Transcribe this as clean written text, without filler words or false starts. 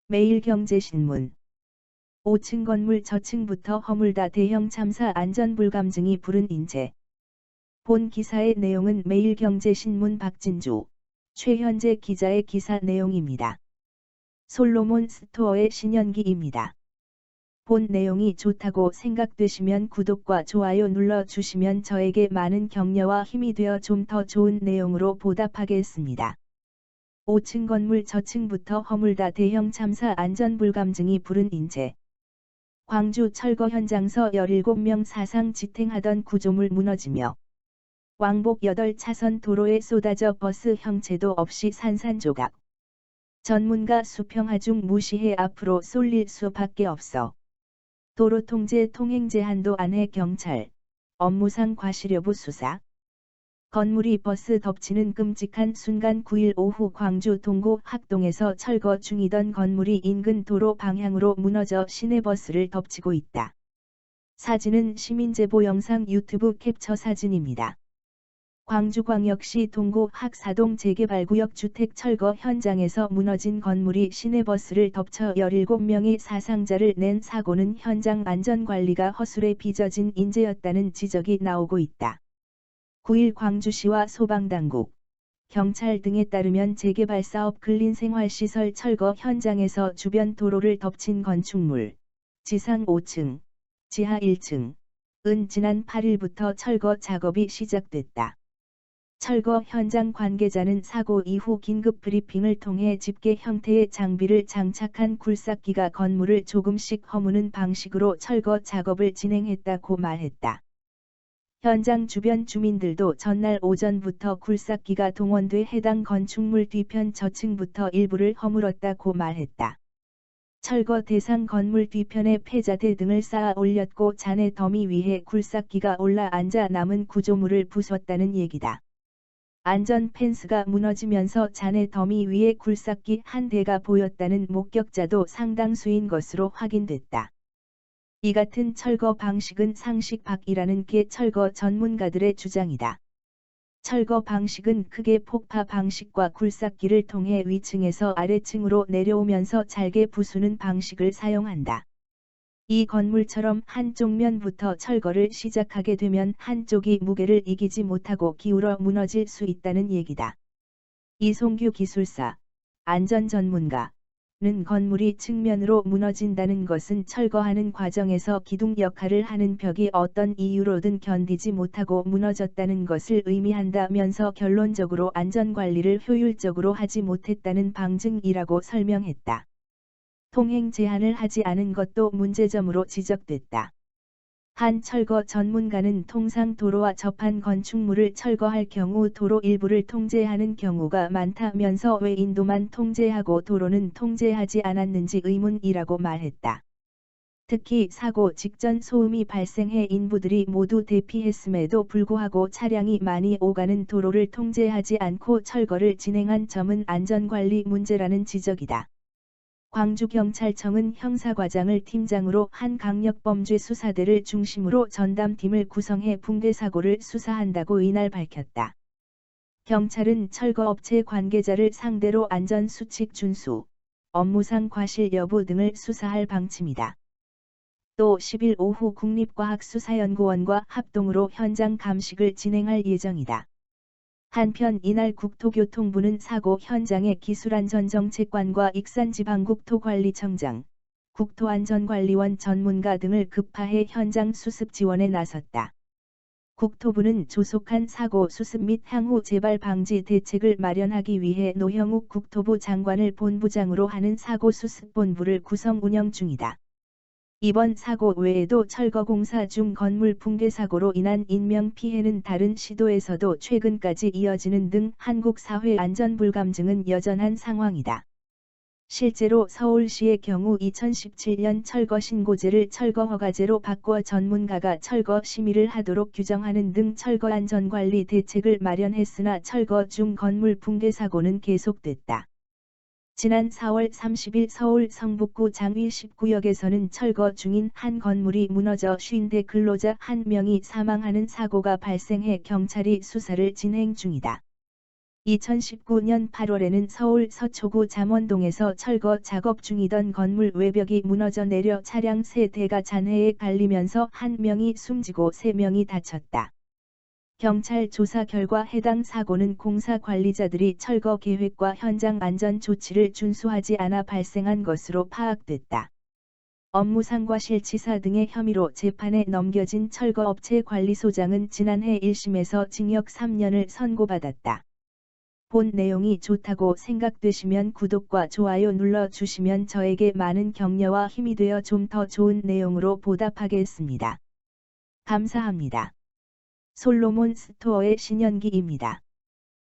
매일경제신문 5층 건물 저층부터 허물다 대형 참사 안전불감증이 부른 인재. 본 기사의 내용은 매일경제신문 박진주, 최현재 기자의 기사 내용입니다. 솔로몬 스토어의 신현기입니다. 본 내용이 좋다고 생각되시면 구독과 좋아요 눌러주시면 저에게 많은 격려와 힘이 되어 좀 더 좋은 내용으로 보답하겠습니다. 5층 건물 저층부터 허물다 대형 참사 안전불감증이 부른 인재. 광주 철거 현장서 17명 사상 지탱하던 구조물 무너지며 왕복 8차선 도로에 쏟아져 버스 형체도 없이 산산조각. 전문가 수평하 중 무시해 앞으로 쏠릴 수밖에 없어. 도로통제 통행 제한도 안 해 경찰. 업무상 과실여부 수사. 건물이 버스 덮치는 끔찍한 순간 9일 오후 광주 동구 학동에서 철거 중이던 건물이 인근 도로 방향으로 무너져 시내버스를 덮치고 있다. 사진은 시민제보 영상 유튜브 캡처 사진입니다. 광주광역시 동구 학사동 재개발구역 주택 철거 현장에서 무너진 건물이 시내버스를 덮쳐 17명의 사상자를 낸 사고는 현장 안전관리가 허술해 빚어진 인재였다는 지적이 나오고 있다. 9일 광주시와 소방당국, 경찰 등에 따르면 재개발 사업 근린생활시설 철거 현장에서 주변 도로를 덮친 건축물, 지상 5층, 지하 1층, 은 지난 8일부터 철거 작업이 시작됐다. 철거 현장 관계자는 사고 이후 긴급 브리핑을 통해 집게 형태의 장비를 장착한 굴삭기가 건물을 조금씩 허무는 방식으로 철거 작업을 진행했다고 말했다. 현장 주변 주민들도 전날 오전부터 굴삭기가 동원돼 해당 건축물 뒤편 저층부터 일부를 허물었다고 말했다. 철거 대상 건물 뒤편에 폐자재 등을 쌓아 올렸고 잔해 더미 위에 굴삭기가 올라 앉아 남은 구조물을 부쉈다는 얘기다. 안전 펜스가 무너지면서 잔해 더미 위에 굴삭기 한 대가 보였다는 목격자도 상당수인 것으로 확인됐다. 이 같은 철거 방식은 상식 밖이라는 게 철거 전문가들의 주장이다. 철거 방식은 크게 폭파 방식과 굴삭기를 통해 위층에서 아래층으로 내려오면서 잘게 부수는 방식을 사용한다. 이 건물처럼 한쪽 면부터 철거를 시작하게 되면 한쪽이 무게를 이기지 못하고 기울어 무너질 수 있다는 얘기다. 이송규 기술사, 안전전문가. 는 건물이 측면으로 무너진다는 것은 철거하는 과정에서 기둥 역할을 하는 벽이 어떤 이유로든 견디지 못하고 무너졌다는 것을 의미한다면서 결론적으로 안전관리를 효율적으로 하지 못했다는 방증이라고 설명했다. 통행 제한을 하지 않은 것도 문제점으로 지적됐다. 한 철거 전문가는 통상 도로와 접한 건축물을 철거할 경우 도로 일부를 통제하는 경우가 많다면서 왜 인도만 통제하고 도로는 통제하지 않았는지 의문이라고 말했다. 특히 사고 직전 소음이 발생해 인부들이 모두 대피했음에도 불구하고 차량이 많이 오가는 도로를 통제하지 않고 철거를 진행한 점은 안전관리 문제라는 지적이다. 광주경찰청은 형사과장을 팀장으로 한 강력범죄수사대를 중심으로 전담팀을 구성해 붕괴사고를 수사한다고 이날 밝혔다. 경찰은 철거업체 관계자를 상대로 안전수칙 준수, 업무상 과실 여부 등을 수사할 방침이다. 또 10일 오후 국립과학수사연구원과 합동으로 현장 감식을 진행할 예정이다. 한편 이날 국토교통부는 사고 현장의 기술안전정책관과 익산지방국토관리청장, 국토안전관리원 전문가 등을 급파해 현장 수습 지원에 나섰다. 국토부는 조속한 사고 수습 및 향후 재발 방지 대책을 마련하기 위해 노형욱 국토부 장관을 본부장으로 하는 사고수습본부를 구성 운영 중이다. 이번 사고 외에도 철거공사 중 건물 붕괴 사고로 인한 인명피해는 다른 시도에서도 최근까지 이어지는 등 한국 사회 안전불감증은 여전한 상황이다. 실제로 서울시의 경우 2017년 철거신고제를 철거허가제로 바꿔 전문가가 철거 심의를 하도록 규정하는 등 철거 안전관리 대책을 마련했으나 철거 중 건물 붕괴 사고는 계속됐다. 지난 4월 30일 서울 성북구 장위 19역에서는 철거 중인 한 건물이 무너져 50대 근로자 1명이 사망하는 사고가 발생해 경찰이 수사를 진행 중이다. 2019년 8월에는 서울 서초구 잠원동에서 철거 작업 중이던 건물 외벽이 무너져 내려 차량 3대가 잔해에 갈리면서 1명이 숨지고 3명이 다쳤다. 경찰 조사 결과 해당 사고는 공사 관리자들이 철거 계획과 현장 안전 조치를 준수하지 않아 발생한 것으로 파악됐다. 업무상과실치사 등의 혐의로 재판에 넘겨진 철거업체 관리소장은 지난해 1심에서 징역 3년을 선고받았다. 본 내용이 좋다고 생각되시면 구독과 좋아요 눌러주시면 저에게 많은 격려와 힘이 되어 좀 더 좋은 내용으로 보답하겠습니다. 감사합니다. 솔로몬 스토어의 신현기입니다.